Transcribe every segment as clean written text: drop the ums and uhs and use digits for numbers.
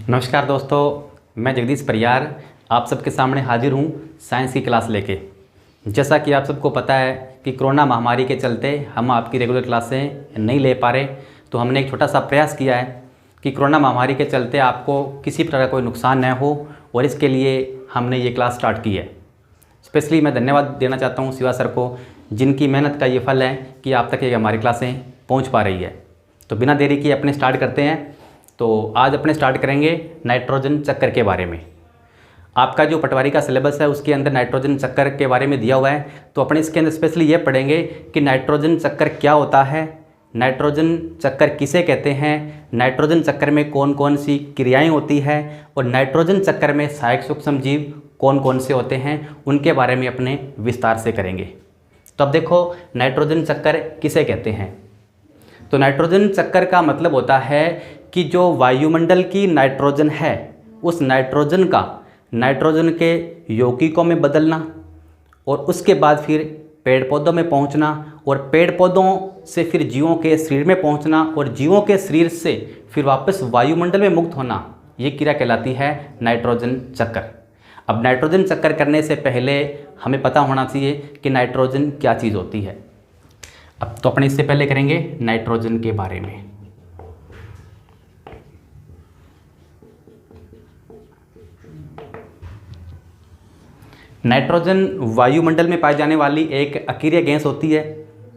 नमस्कार दोस्तों, मैं जगदीश परियार आप सबके सामने हाजिर हूँ साइंस की क्लास लेके। जैसा कि आप सबको पता है कि कोरोना महामारी के चलते हम आपकी रेगुलर क्लासें नहीं ले पा रहे, तो हमने एक छोटा सा प्रयास किया है कि कोरोना महामारी के चलते आपको किसी प्रकार का कोई नुकसान न हो, और इसके लिए हमने ये क्लास स्टार्ट की है। स्पेशली मैं धन्यवाद देना चाहता हूँ शिवा सर को, जिनकी मेहनत का ये फल है कि आप तक ये हमारी क्लासें पहुँच पा रही है। तो बिना देरी किए अपने स्टार्ट करते हैं। तो आज अपने स्टार्ट करेंगे नाइट्रोजन चक्कर के बारे में। आपका जो पटवारी का सिलेबस है उसके अंदर नाइट्रोजन चक्कर के बारे में दिया हुआ है, तो अपने इसके अंदर स्पेशली ये पढ़ेंगे कि नाइट्रोजन चक्कर क्या होता है, नाइट्रोजन चक्कर किसे कहते हैं, नाइट्रोजन चक्कर में कौन कौन सी क्रियाएं होती है, और नाइट्रोजन चक्कर में सहायक सूक्ष्म जीव कौन कौन से होते हैं, उनके बारे में अपने विस्तार से करेंगे। तो अब देखो नाइट्रोजन चक्कर किसे कहते हैं। तो नाइट्रोजन चक्कर का मतलब होता है कि जो वायुमंडल की नाइट्रोजन है उस नाइट्रोजन का नाइट्रोजन के यौगिकों में बदलना, और उसके बाद फिर पेड़ पौधों में पहुंचना, और पेड़ पौधों से फिर जीवों के शरीर में पहुंचना, और जीवों के शरीर से फिर वापस वायुमंडल में मुक्त होना, ये क्रिया कहलाती है नाइट्रोजन चक्कर। अब नाइट्रोजन चक्कर करने से पहले हमें पता होना चाहिए कि नाइट्रोजन क्या चीज़ होती है। अब तो अपने इससे पहले करेंगे नाइट्रोजन के बारे में। नाइट्रोजन वायुमंडल में पाई जाने वाली एक अकीरिय गैस होती है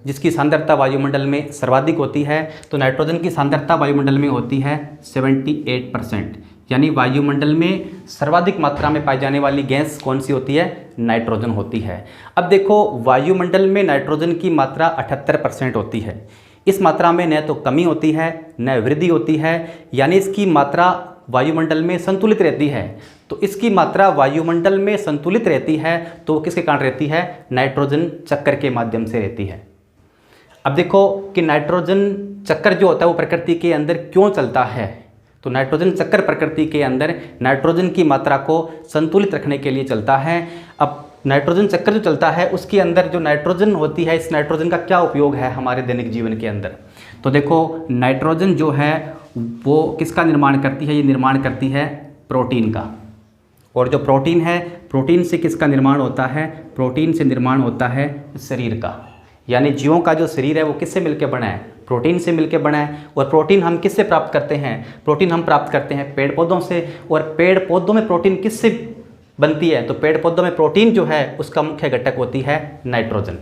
जिसकी सांद्रता वायुमंडल में सर्वाधिक होती है। तो नाइट्रोजन की सांद्रता वायुमंडल में होती है 78%, यानी वायुमंडल में सर्वाधिक मात्रा में पाई जाने वाली गैस कौन सी होती है, नाइट्रोजन होती है। अब देखो वायुमंडल में नाइट्रोजन की मात्रा 78% होती है। इस मात्रा में न तो कमी होती है न वृद्धि होती है, यानी इसकी मात्रा वायुमंडल में संतुलित रहती है। तो इसकी मात्रा वायुमंडल में संतुलित रहती है तो किसके कारण रहती है, नाइट्रोजन चक्कर के माध्यम से रहती है। अब देखो कि नाइट्रोजन चक्कर जो होता है वो प्रकृति के अंदर क्यों चलता है। तो नाइट्रोजन चक्कर प्रकृति के अंदर नाइट्रोजन की मात्रा को संतुलित रखने के लिए चलता है। अब नाइट्रोजन चक्कर जो चलता है उसके अंदर जो नाइट्रोजन होती है, इस नाइट्रोजन का क्या उपयोग है हमारे दैनिक जीवन के अंदर। तो देखो नाइट्रोजन जो है वो किसका निर्माण करती है, ये निर्माण करती है प्रोटीन का। और जो प्रोटीन है, प्रोटीन से किसका निर्माण होता है, प्रोटीन से निर्माण होता है शरीर का। यानी जीवों का जो शरीर है वो किससे मिलकर बना है, प्रोटीन से मिलकर बना है। और प्रोटीन हम किससे प्राप्त करते हैं, प्रोटीन हम प्राप्त करते हैं पेड़ पौधों से। और पेड़ पौधों में प्रोटीन किससे बनती है, तो पेड़ पौधों में प्रोटीन जो है उसका मुख्य घटक होती है नाइट्रोजन।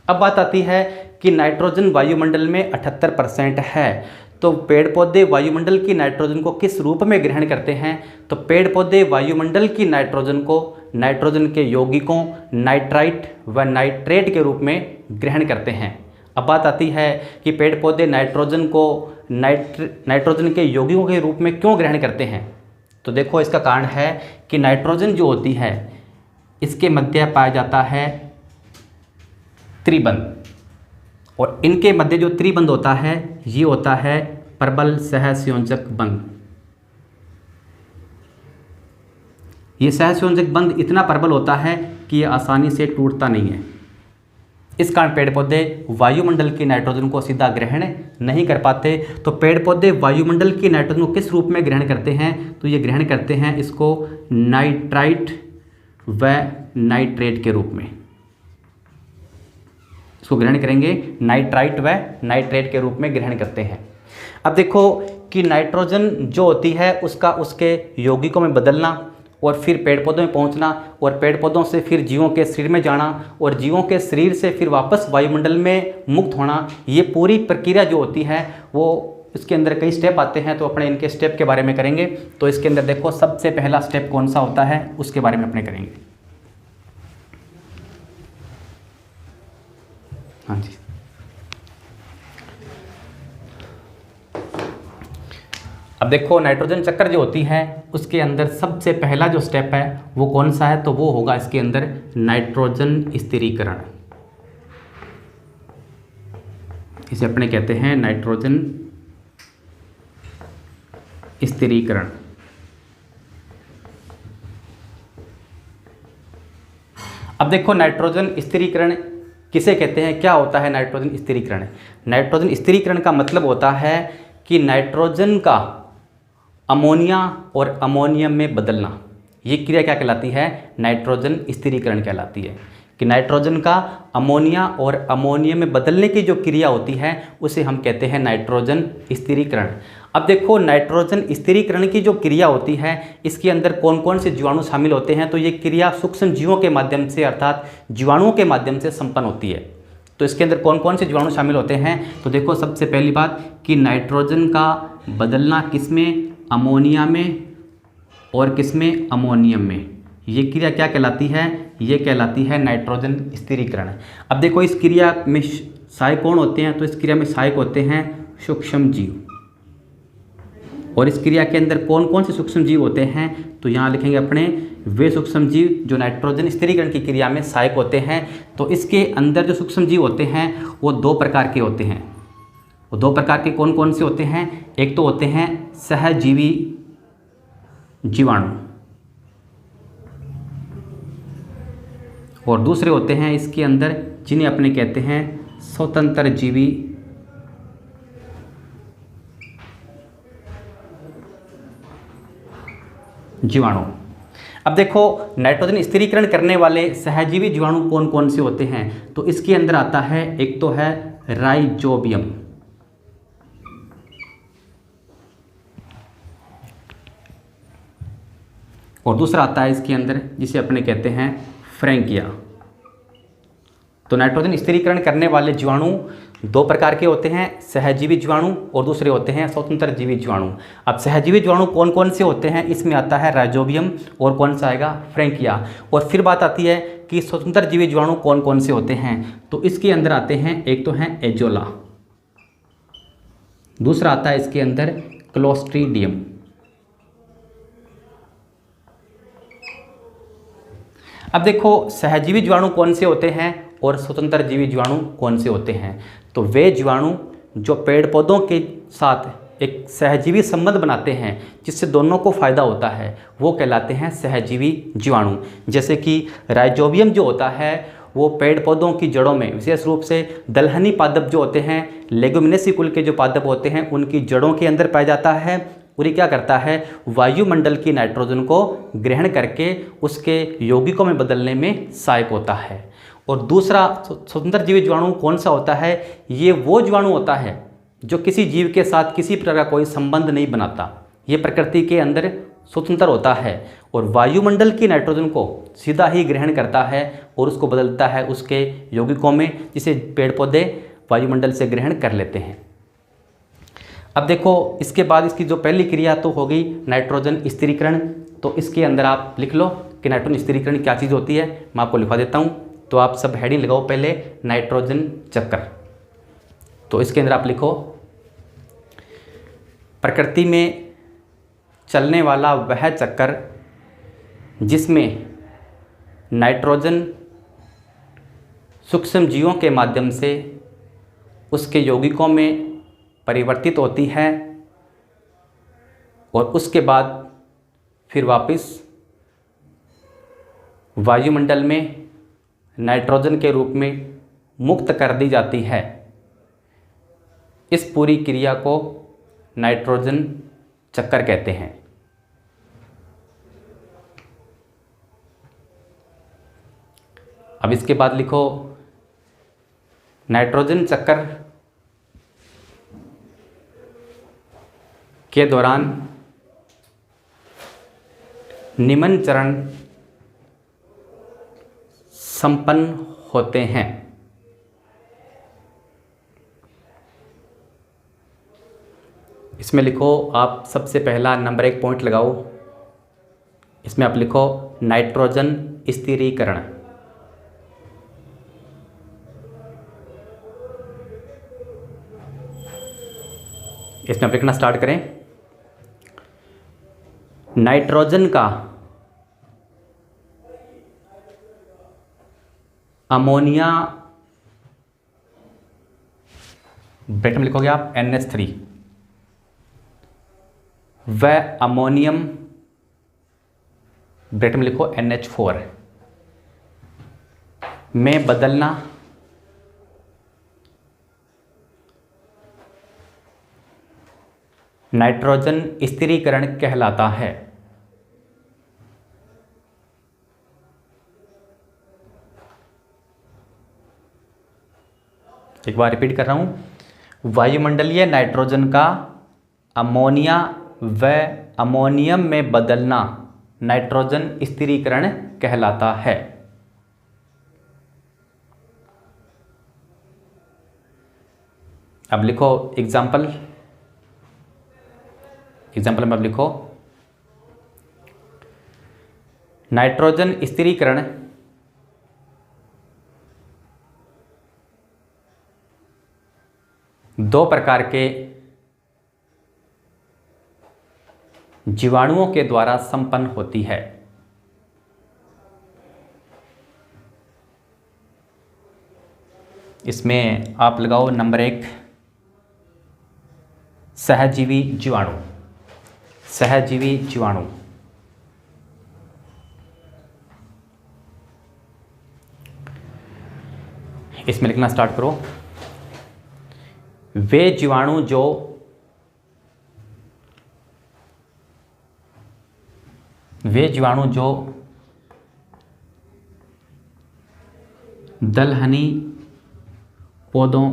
अब बात आती है कि नाइट्रोजन वायुमंडल में 78% है, तो पेड़ पौधे वायुमंडल की नाइट्रोजन को किस रूप में ग्रहण करते हैं, तो पेड़ पौधे वायुमंडल की नाइट्रोजन को नाइट्रोजन के यौगिकों नाइट्राइट व नाइट्रेट के रूप में ग्रहण करते हैं। अब बात आती है कि पेड़ पौधे नाइट्रोजन को नाइट्रोजन के यौगिकों के रूप में क्यों ग्रहण करते हैं। तो देखो इसका कारण है कि नाइट्रोजन जो होती है इसके मध्य पाया जाता है त्रिबंध, और इनके मध्य जो त्रिबंध होता है ये होता है प्रबल सहसंयोजक बंध। ये सहसंयोजक बंध इतना प्रबल होता है कि ये आसानी से टूटता नहीं है। इस कारण पेड़ पौधे वायुमंडल की नाइट्रोजन को सीधा ग्रहण नहीं कर पाते। तो पेड़ पौधे वायुमंडल की नाइट्रोजन को किस रूप में ग्रहण करते हैं, तो ये ग्रहण करते हैं इसको नाइट्राइट व नाइट्रेट के रूप में। इसको ग्रहण करेंगे नाइट्राइट व नाइट्रेट के रूप में ग्रहण करते हैं। अब देखो कि नाइट्रोजन जो होती है उसका उसके यौगिकों में बदलना, और फिर पेड़ पौधों में पहुंचना, और पेड़ पौधों से फिर जीवों के शरीर में जाना, और जीवों के शरीर से फिर वापस वायुमंडल में मुक्त होना, ये पूरी प्रक्रिया जो होती है वो इसके अंदर कई स्टेप आते हैं। तो अपने इनके स्टेप के बारे में करेंगे। तो इसके अंदर देखो सबसे पहला स्टेप कौन सा होता है उसके बारे में अपने करेंगे। हाँ जी, अब देखो नाइट्रोजन चक्कर जो होती है उसके अंदर सबसे पहला जो स्टेप है वो कौन सा है, तो वो होगा इसके अंदर नाइट्रोजन स्थिरीकरण। इसे अपने कहते हैं नाइट्रोजन स्थिरीकरण। अब देखो नाइट्रोजन स्थिरीकरण किसे कहते हैं, क्या होता है नाइट्रोजन स्थिरीकरण। नाइट्रोजन स्थिरीकरण का मतलब होता है कि नाइट्रोजन का अमोनिया और अमोनियम में बदलना, ये क्रिया क्या कहलाती है? नाइट्रोजन स्थिरीकरण कहलाती है। कि नाइट्रोजन का अमोनिया और अमोनियम में बदलने की जो क्रिया होती है उसे हम कहते हैं नाइट्रोजन स्थिरीकरण। अब देखो, नाइट्रोजन स्थिरीकरण की जो क्रिया होती है इसके अंदर कौन कौन से जीवाणु शामिल होते हैं? तो ये क्रिया सूक्ष्म जीवों के माध्यम से अर्थात जीवाणुओं के माध्यम से संपन्न होती है। तो इसके अंदर कौन कौन से जीवाणु शामिल होते हैं? तो देखो, सबसे पहली बात कि नाइट्रोजन का बदलना किसमें? अमोनिया में और किसमें? अमोनियम में। ये क्रिया क्या कहलाती है? ये कहलाती है नाइट्रोजन स्थिरीकरण। अब देखो, इस क्रिया में सहायक कौन होते हैं? तो इस क्रिया में सहायक होते हैं सूक्ष्म जीव। और इस क्रिया के अंदर कौन कौन से सूक्ष्म जीव होते हैं? तो यहाँ लिखेंगे अपने वे सूक्ष्म जीव जो नाइट्रोजन स्थिरीकरण की क्रिया में सहायक होते हैं। तो इसके अंदर जो सूक्ष्म जीव होते हैं वो दो प्रकार के होते हैं। वो दो प्रकार के कौन कौन से होते हैं? एक तो होते हैं सहजीवी जीवाणु और दूसरे होते हैं इसके अंदर जिन्हें अपने कहते हैं स्वतंत्र जीवी जीवाणु। अब देखो, नाइट्रोजन स्थिरीकरण करने वाले सहजीवी जीवाणु कौन कौन से होते हैं? तो इसके अंदर आता है, एक तो है राइजोबियम, और दूसरा आता है इसके अंदर जिसे अपने कहते हैं फ्रैंकिया। तो नाइट्रोजन स्थिरीकरण करने वाले जीवाणु दो प्रकार के होते हैं, सहजीवी जीवाणु और दूसरे होते हैं स्वतंत्र जीवी जीवाणु। अब सहजीवी जीवाणु कौन कौन से होते हैं? इसमें आता है राइजोबियम और कौन सा आएगा? फ्रैंकिया। और फिर बात आती है कि स्वतंत्र जीवी जीवाणु कौन कौन से होते हैं? तो इसके अंदर आते हैं, एक तो हैं एजोला, दूसरा आता है इसके अंदर क्लोस्ट्रीडियम। अब देखो, सहजीवी जीवाणु कौन से होते हैं और स्वतंत्र जीवी जीवाणु कौन से होते हैं? तो वे जीवाणु जो पेड़ पौधों के साथ एक सहजीवी संबंध बनाते हैं जिससे दोनों को फायदा होता है वो कहलाते हैं सहजीवी जीवाणु। जैसे कि राइजोबियम जो होता है वो पेड़ पौधों की जड़ों में, विशेष रूप से दलहनी पादप जो होते हैं, लेगुमिनेसी कुल के जो पादप होते हैं उनकी जड़ों के अंदर पाया जाता है। और ये क्या करता है? वायुमंडल की नाइट्रोजन को ग्रहण करके उसके यौगिकों में बदलने में सहायक होता है। और दूसरा स्वतंत्र जीवी जीवाणु कौन सा होता है? ये वो जीवाणु होता है जो किसी जीव के साथ किसी प्रकार का कोई संबंध नहीं बनाता, ये प्रकृति के अंदर स्वतंत्र होता है और वायुमंडल की नाइट्रोजन को सीधा ही ग्रहण करता है और उसको बदलता है उसके यौगिकों में, जिसे पेड़ पौधे वायुमंडल से ग्रहण कर लेते हैं। अब देखो, इसके बाद इसकी जो पहली क्रिया तो हो गई नाइट्रोजन स्थिरीकरण। तो इसके अंदर आप लिख लो कि नाइट्रोजन स्थिरीकरण क्या चीज़ होती है। मैं आपको लिखवा देता हूँ। तो आप सब हेडिंग लगाओ पहले, नाइट्रोजन चक्र। तो इसके अंदर आप लिखो, प्रकृति में चलने वाला वह चक्र जिसमें नाइट्रोजन सूक्ष्म जीवों के माध्यम से उसके यौगिकों में परिवर्तित होती है और उसके बाद फिर वापस वायुमंडल में नाइट्रोजन के रूप में मुक्त कर दी जाती है। इस पूरी क्रिया को नाइट्रोजन चक्कर कहते हैं। अब इसके बाद लिखो, नाइट्रोजन चक्कर के दौरान निम्न चरण संपन्न होते हैं। इसमें लिखो आप सबसे पहला नंबर 1 पॉइंट लगाओ। इसमें आप लिखो नाइट्रोजन स्थिरीकरण। इसमें आप लिखना स्टार्ट करें, नाइट्रोजन का अमोनिया, ब्रैकेट में लिखोगे आप NH3, व अमोनियम, ब्रैकेट में लिखो NH4 में बदलना नाइट्रोजन स्थिरीकरण कहलाता है? एक बार रिपीट कर रहा हूं, वायुमंडलीय नाइट्रोजन का अमोनिया व अमोनियम में बदलना नाइट्रोजन स्थिरीकरण कहलाता है। अब लिखो एग्जाम्पल में अब लिखो, नाइट्रोजन स्थिरीकरण दो प्रकार के जीवाणुओं के द्वारा संपन्न होती है। इसमें आप लगाओ नंबर 1 सहजीवी जीवाणु। सहजीवी जीवाणु इसमें लिखना स्टार्ट करो, वे जीवाणु जो दलहनी पौधों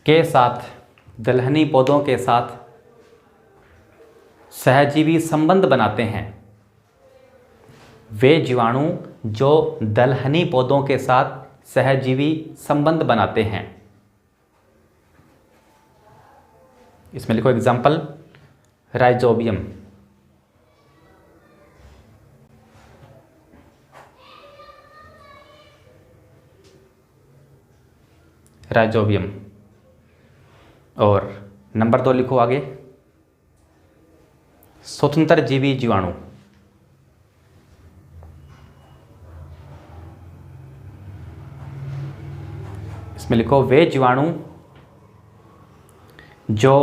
के साथ सहजीवी संबंध बनाते हैं। वे जीवाणु जो दलहनी पौधों के साथ सहजीवी संबंध बनाते हैं। इसमें लिखो एग्जाम्पल, राइजोबियम। राइजोबियम। और नंबर 2 लिखो आगे, स्वतंत्र जीवी जीवाणु। इसमें लिखो, वे जीवाणु जो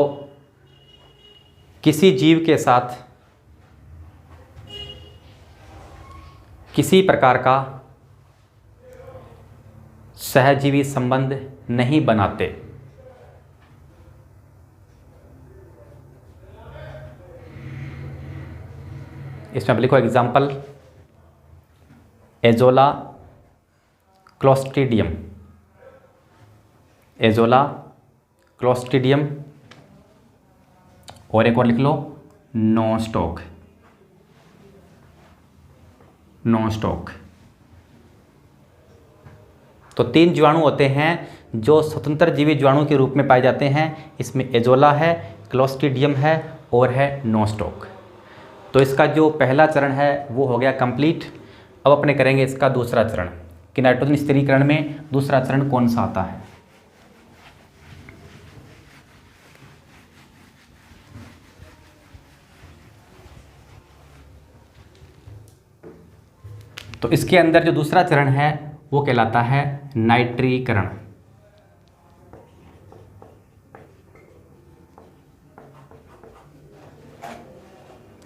किसी जीव के साथ किसी प्रकार का सहजीवी संबंध नहीं बनाते। इसमें आप लिखो example, azolla clostridium. Azolla clostridium. और एक और लिख लो, नोस्टॉक। नोस्टॉक। तो 3 जीवाणु होते हैं जो स्वतंत्र जीवी जीवाणु के रूप में पाए जाते हैं। इसमें एजोला है, क्लोस्ट्रीडियम है और है नोस्टॉक। तो इसका जो पहला चरण है वो हो गया कंप्लीट। अब अपने करेंगे इसका दूसरा चरण कि नाइट्रोजन स्थिरीकरण में दूसरा चरण कौन सा आता है। तो इसके अंदर जो दूसरा चरण है वो कहलाता है नाइट्रीकरण।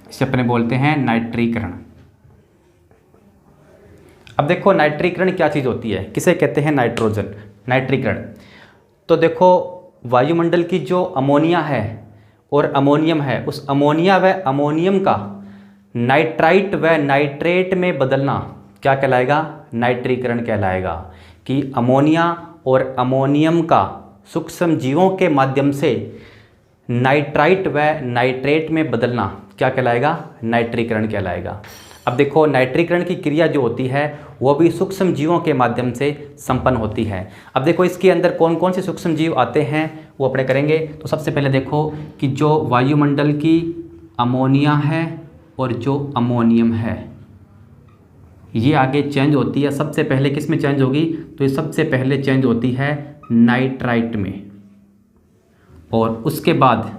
इसे अपने बोलते हैं नाइट्रीकरण। अब देखो नाइट्रीकरण क्या चीज़ होती है, किसे कहते हैं नाइट्रोजन नाइट्रीकरण। तो देखो वायुमंडल की जो अमोनिया है और अमोनियम है, उस अमोनिया व अमोनियम का नाइट्राइट व नाइट्रेट में बदलना क्या कहलाएगा, नाइट्रीकरण कहलाएगा। कि अमोनिया और अमोनियम का सूक्ष्म जीवों के माध्यम से नाइट्राइट व नाइट्रेट में बदलना क्या कहलाएगा, नाइट्रीकरण कहलाएगा। अब देखो नाइट्रीकरण की क्रिया जो होती है वो भी सूक्ष्म जीवों के माध्यम से संपन्न होती है। अब देखो इसके अंदर कौन कौन से सूक्ष्म जीव आते हैं वो अपने करेंगे। तो सबसे पहले देखो कि जो वायुमंडल की अमोनिया है और जो अमोनियम है ये आगे चेंज होती है। सबसे पहले किस में चेंज होगी, तो ये सबसे पहले चेंज होती है नाइट्राइट में, और उसके बाद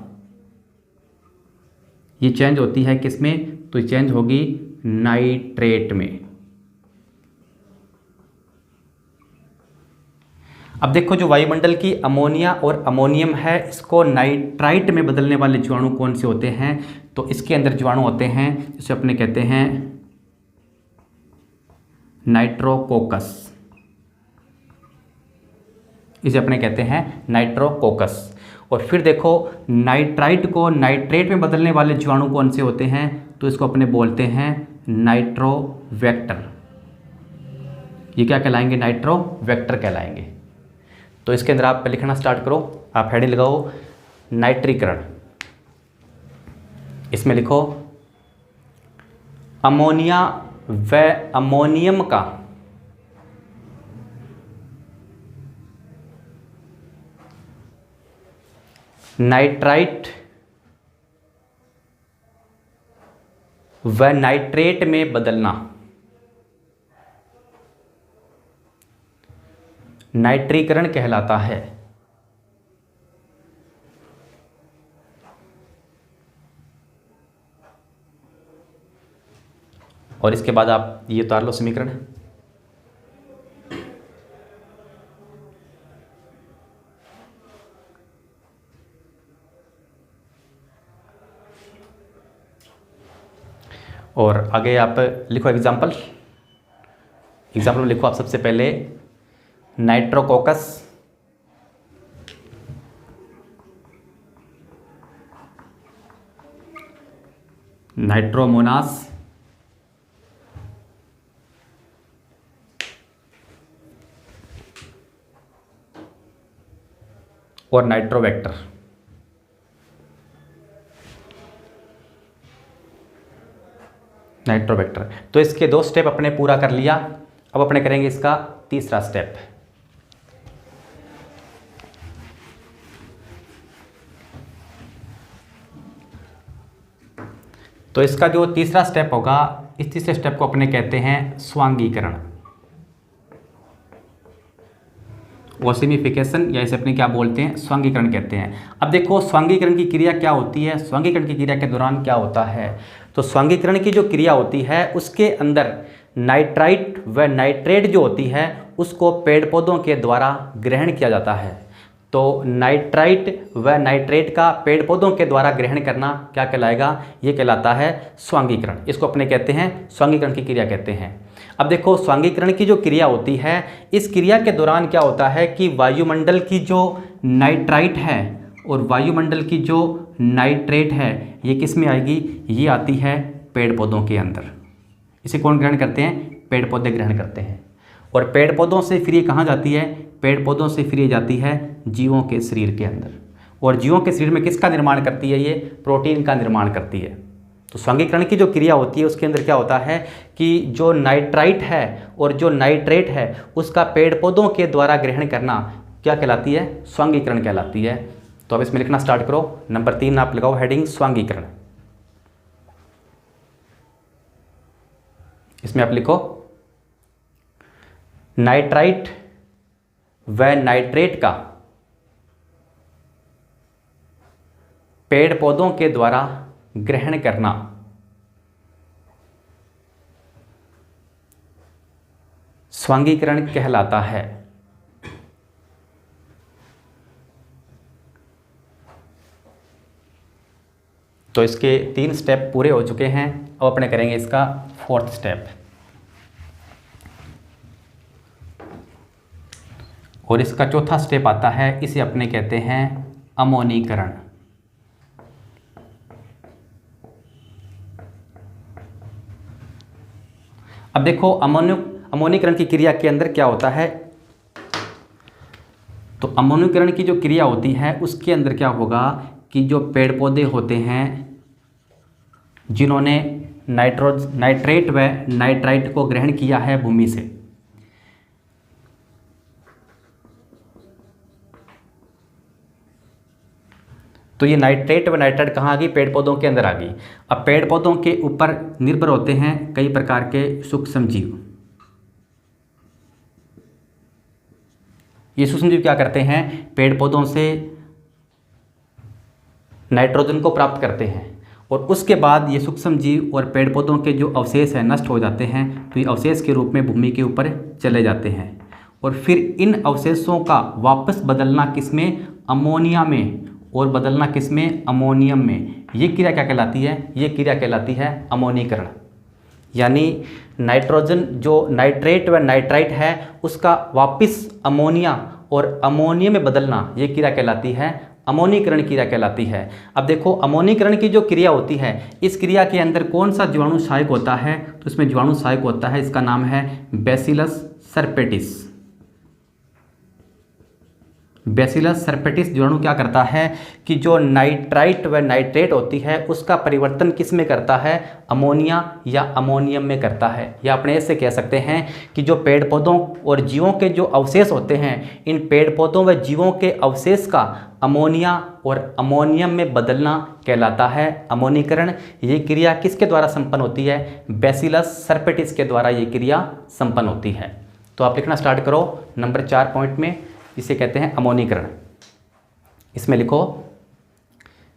ये चेंज होती है किस में, तो ये चेंज होगी नाइट्रेट में। अब देखो जो वायुमंडल की अमोनिया और अमोनियम है इसको नाइट्राइट में बदलने वाले जीवाणु कौन से होते हैं, तो इसके अंदर जीवाणु होते हैं जिसे अपने कहते हैं नाइट्रोकोकस। इसे अपने कहते हैं नाइट्रोकोकस। और फिर देखो नाइट्राइट को नाइट्रेट में बदलने वाले जीवाणु कौन से होते हैं, तो इसको अपने बोलते हैं नाइट्रोवेक्टर। ये क्या कहलाएंगे, नाइट्रोवेक्टर कहलाएंगे। तो इसके अंदर आप लिखना स्टार्ट करो, आप हेडिंग लगाओ नाइट्रीकरण। इसमें लिखो अमोनिया व अमोनियम का नाइट्राइट व नाइट्रेट में बदलना नाइट्रीकरण कहलाता है। और इसके बाद आप ये उतार लो समीकरण। और आगे आप लिखो एग्जाम्पल में लिखो आप सबसे पहले नाइट्रोकोकस, नाइट्रोमोनास, और नाइट्रोवेक्टर। तो इसके 2 स्टेप अपने पूरा कर लिया। अब अपने करेंगे इसका तीसरा स्टेप। तो इसका जो तीसरा स्टेप होगा, इस तीसरे स्टेप को अपने कहते हैं स्वांगीकरण, ओसिमिफिकेशन, या इसे अपने क्या बोलते हैं, स्वांगीकरण कहते हैं। अब देखो स्वांगीकरण की क्रिया क्या होती है, स्वांगीकरण की क्रिया के दौरान क्या होता है। तो स्वांगीकरण की जो क्रिया होती है उसके अंदर नाइट्राइट व नाइट्रेट जो होती है उसको पेड़ पौधों के द्वारा ग्रहण किया जाता है। तो नाइट्राइट व नाइट्रेट का पेड़ पौधों के द्वारा ग्रहण करना क्या कहलाएगा, ये कहलाता है स्वांगीकरण। इसको अपने कहते हैं स्वांगीकरण की क्रिया कहते हैं। अब देखो स्वांगीकरण की जो क्रिया होती है, इस क्रिया के दौरान क्या होता है कि वायुमंडल की जो नाइट्राइट है और वायुमंडल की जो नाइट्रेट है ये किस में आएगी, ये आती है पेड़ पौधों के अंदर। इसे कौन ग्रहण करते हैं, पेड़ पौधे ग्रहण करते हैं। और पेड़ पौधों से फिर ये कहाँ जाती है, पेड़ पौधों से फिर ये जाती है जीवों के शरीर के अंदर। और जीवों के शरीर में किसका निर्माण करती है, ये प्रोटीन का निर्माण करती है। तो स्वांगीकरण की जो क्रिया होती है उसके अंदर क्या होता है कि जो नाइट्राइट है और जो नाइट्रेट है उसका पेड़ पौधों के द्वारा ग्रहण करना क्या कहलाती है, स्वांगीकरण कहलाती है। तो अब इसमें लिखना स्टार्ट करो। नंबर 3 आप लगाओ हेडिंग स्वांगीकरण। इसमें आप लिखो नाइट्राइट व नाइट्रेट का पेड़ पौधों के द्वारा ग्रहण करना स्वांगीकरण कहलाता है। तो इसके 3 स्टेप पूरे हो चुके हैं। अब अपने करेंगे इसका 4th स्टेप। और इसका 4था स्टेप आता है, इसे अपने कहते हैं अमोनीकरण। अब देखो अमोनीकरण की क्रिया के अंदर क्या होता है। तो अमोनीकरण की जो क्रिया होती है उसके अंदर क्या होगा कि जो पेड़ पौधे होते हैं जिन्होंने नाइट्रेट व नाइट्राइट को ग्रहण किया है भूमि से, तो ये नाइट्रेट व नाइट्राइट कहाँ आ गई, पेड़ पौधों के अंदर आ गई। अब पेड़ पौधों के ऊपर निर्भर होते हैं कई प्रकार के सूक्ष्म जीव। ये सूक्ष्म जीव क्या करते हैं, पेड़ पौधों से नाइट्रोजन को प्राप्त करते हैं और उसके बाद ये सूक्ष्म जीव और पेड़ पौधों के जो अवशेष हैं नष्ट हो जाते हैं, तो ये अवशेष के रूप में भूमि के ऊपर चले जाते हैं और फिर इन अवशेषों का वापस बदलना किसमें, अमोनिया में, और बदलना किसमें, अमोनियम में। ये क्रिया क्या कहलाती है, ये क्रिया कहलाती है अमोनीकरण। यानी नाइट्रोजन जो नाइट्रेट व नाइट्राइट है उसका वापस अमोनिया और अमोनियम में बदलना, ये क्रिया कहलाती है अमोनीकरण क्रिया कहलाती है। अब देखो अमोनीकरण की जो क्रिया होती है, इस क्रिया के अंदर कौन सा जीवाणु सहायक होता है, तो इसमें जीवाणु सहायक होता है, इसका नाम है बैसिलस सर्पेटिस। बैसिलस सर्पेटिस जीवाणु क्या करता है कि जो नाइट्राइट व नाइट्रेट होती है उसका परिवर्तन किस में करता है, अमोनिया या अमोनियम में करता है। या अपने ऐसे कह सकते हैं कि जो पेड़ पौधों और जीवों के जो अवशेष होते हैं, इन पेड़ पौधों व जीवों के अवशेष का अमोनिया और अमोनियम में बदलना कहलाता है अमोनीकरण। ये क्रिया किसके द्वारा संपन्न होती है, बैसिलस सर्पेटिस के द्वारा ये क्रिया संपन्न होती है। तो आप लिखना स्टार्ट करो नंबर 4 पॉइंट में, इसे कहते हैं अमोनीकरण। इसमें लिखो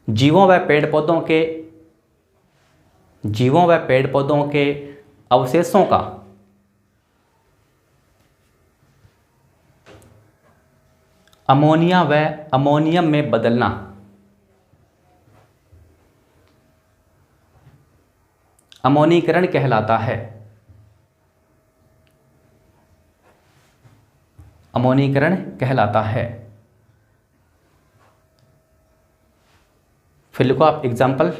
जीवों व पेड़ पौधों के अवशेषों का अमोनिया व अमोनियम में बदलना अमोनीकरण कहलाता है। अमोनीकरण कहलाता है। फिर लिखो आप एग्जाम्पल,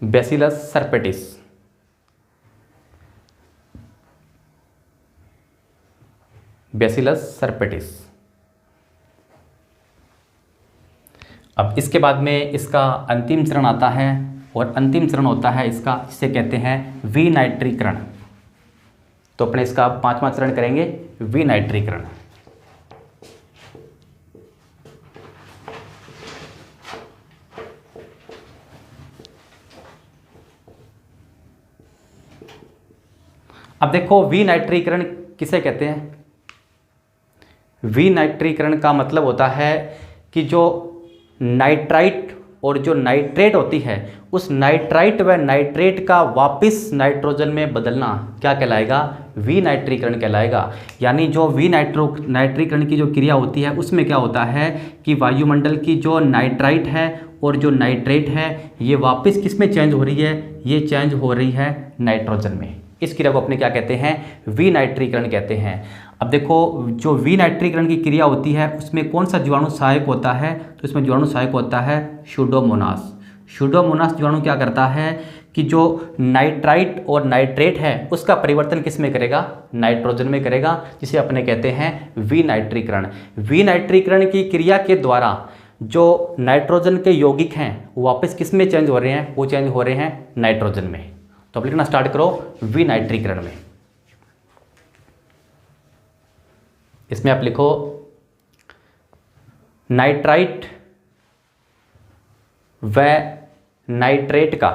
बैसिलस सर्पेटिस। बैसिलस सर्पेटिस। अब इसके बाद में इसका अंतिम चरण आता है, और अंतिम चरण होता है इसका, जिसे कहते हैं विनाइट्रीकरण। तो अपने इसका 5वां चरण करेंगे, विनाइट्रीकरण। अब देखो विनाइट्रीकरण किसे कहते हैं। विनाइट्रीकरण का मतलब होता है कि जो नाइट्राइट और जो नाइट्रेट होती है, उस नाइट्राइट व नाइट्रेट का वापस नाइट्रोजन में बदलना क्या कहलाएगा, विनाइट्रीकरण कहलाएगा। यानी जो विनाइट्रीकरण की जो क्रिया होती है उसमें क्या होता है कि वायुमंडल की जो नाइट्राइट है और जो नाइट्रेट है ये वापस किस में चेंज हो रही है, ये चेंज हो रही है नाइट्रोजन में। इस क्रिया को अपने क्या कहते हैं, विनाइट्रीकरण कहते हैं। अब देखो जो विनाइट्रीकरण की क्रिया होती है उसमें कौन सा जीवाणु सहायक होता है, तो इसमें जीवाणु सहायक होता है स्यूडोमोनास। स्यूडोमोनास जीवाणु क्या करता है कि जो नाइट्राइट और नाइट्रेट है उसका परिवर्तन किस में करेगा, नाइट्रोजन में करेगा, जिसे अपने कहते हैं विनाइट्रीकरण। विनाइट्रीकरण की क्रिया के द्वारा जो नाइट्रोजन के यौगिक हैं वो वापस किस में चेंज हो रहे हैं, वो चेंज हो रहे हैं नाइट्रोजन में। तो अब लिखना स्टार्ट करो विनाइट्रीकरण में। इसमें आप लिखो नाइट्राइट व नाइट्रेट का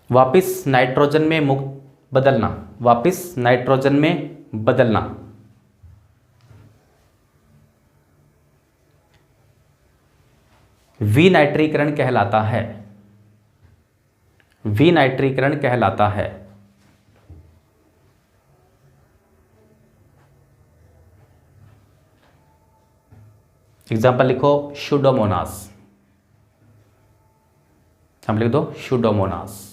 वापस नाइट्रोजन में बदलना, वापस नाइट्रोजन में बदलना विनाइट्रीकरण कहलाता है। विनाइट्रीकरण कहलाता है। एग्जाम्पल लिखो स्यूडोमोनास, हम लिख दो स्यूडोमोनास।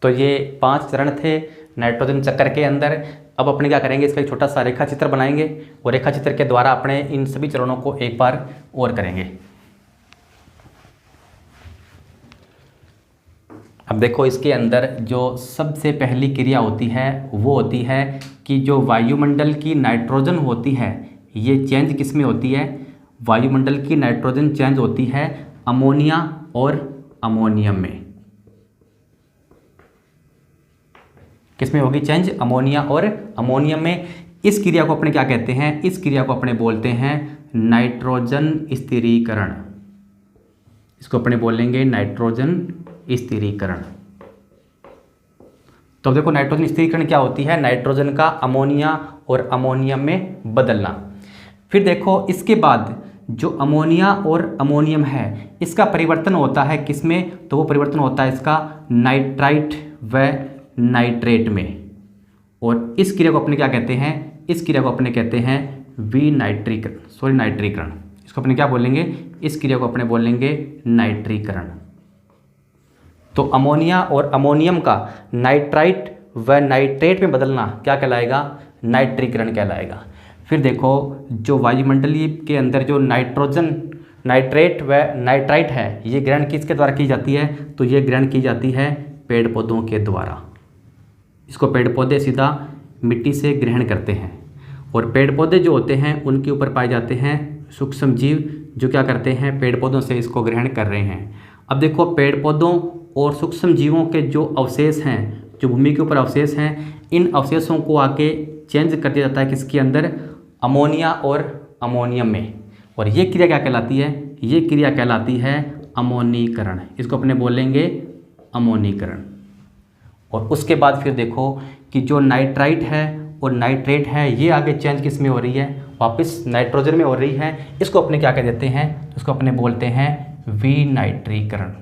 तो ये 5 चरण थे नाइट्रोजन चक्र के अंदर। अब अपने क्या करेंगे, इसका एक छोटा सा रेखा चित्र बनाएंगे और रेखा चित्र के द्वारा अपने इन सभी चरणों को एक बार और करेंगे। अब देखो इसके अंदर जो सबसे पहली क्रिया होती है वो होती है कि जो वायुमंडल की नाइट्रोजन होती है ये चेंज किस में होती है, वायुमंडल की नाइट्रोजन चेंज होती है अमोनिया और अमोनियम में। किस में होगी चेंज, अमोनिया और अमोनियम में। इस क्रिया को अपने क्या कहते हैं, इस क्रिया को अपने बोलते हैं नाइट्रोजन स्थिरीकरण। इसको अपने बोलेंगे नाइट्रोजन स्थिरीकरण। तो देखो नाइट्रोजन स्थिरीकरण क्या होती है, नाइट्रोजन का अमोनिया और अमोनियम में बदलना। फिर देखो इसके बाद जो अमोनिया और अमोनियम है इसका परिवर्तन होता है किस में, तो वो परिवर्तन होता है इसका नाइट्राइट व नाइट्रेट में। और इस क्रिया को अपने क्या कहते हैं, इस क्रिया को अपने कहते हैं विनाइट्रीकरण, नाइट्रीकरण। इसको अपने क्या बोलेंगे, इस क्रिया को अपने बोलेंगे नाइट्रीकरण। तो अमोनिया और अमोनियम का नाइट्राइट व नाइट्रेट में बदलना क्या कहलाएगा? नाइट्रीकरण कहलाएगा। फिर देखो जो वायुमंडलीय के अंदर जो नाइट्रोजन, नाइट्रेट व नाइट्राइट है, ये ग्रहण किसके द्वारा की जाती है? तो ये ग्रहण की जाती है पेड़ पौधों के द्वारा। इसको पेड़ पौधे सीधा मिट्टी से ग्रहण करते हैं और पेड़ पौधे जो होते हैं उनके ऊपर पाए जाते हैं सूक्ष्म जीव जो क्या करते हैं? पेड़ पौधों से इसको ग्रहण कर रहे हैं। अब देखो पेड़ पौधों और सूक्ष्म जीवों के जो अवशेष हैं, जो भूमि के ऊपर अवशेष हैं, इन अवशेषों को आके चेंज कर दिया जाता है किसके अंदर? अमोनिया और अमोनियम में। और ये क्रिया क्या कहलाती है? ये क्रिया कहलाती है अमोनीकरण। इसको अपने बोलेंगे अमोनीकरण। और उसके बाद फिर देखो कि जो नाइट्राइट है और नाइट्रेट है, ये आगे चेंज किस में हो रही है? वापस नाइट्रोजन में हो रही है। इसको अपने क्या कह देते हैं? इसको अपने बोलते हैं विनाइट्रीकरण।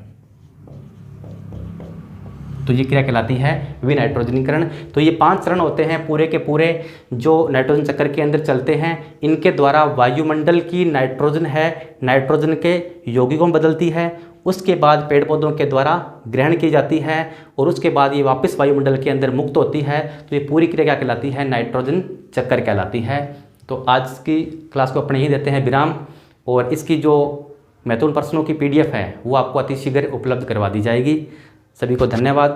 तो ये क्रिया कहलाती है विनाइट्रोजनीकरण। तो ये 5 चरण होते हैं पूरे के पूरे जो नाइट्रोजन चक्र के अंदर चलते हैं। इनके द्वारा वायुमंडल की नाइट्रोजन है, नाइट्रोजन के यौगिकों में बदलती है। उसके बाद पेड़ पौधों के द्वारा ग्रहण की जाती है और उसके बाद ये वापस वायुमंडल के अंदर मुक्त होती है। तो ये पूरी क्रिया क्या कहलाती है? नाइट्रोजन चक्कर कहलाती है। तो आज की क्लास को अपने ही देते हैं विराम और इसकी जो महत्वपूर्ण प्रश्नों की PDF है वो आपको अतिशीघ्र उपलब्ध करवा दी जाएगी। सभी को धन्यवाद।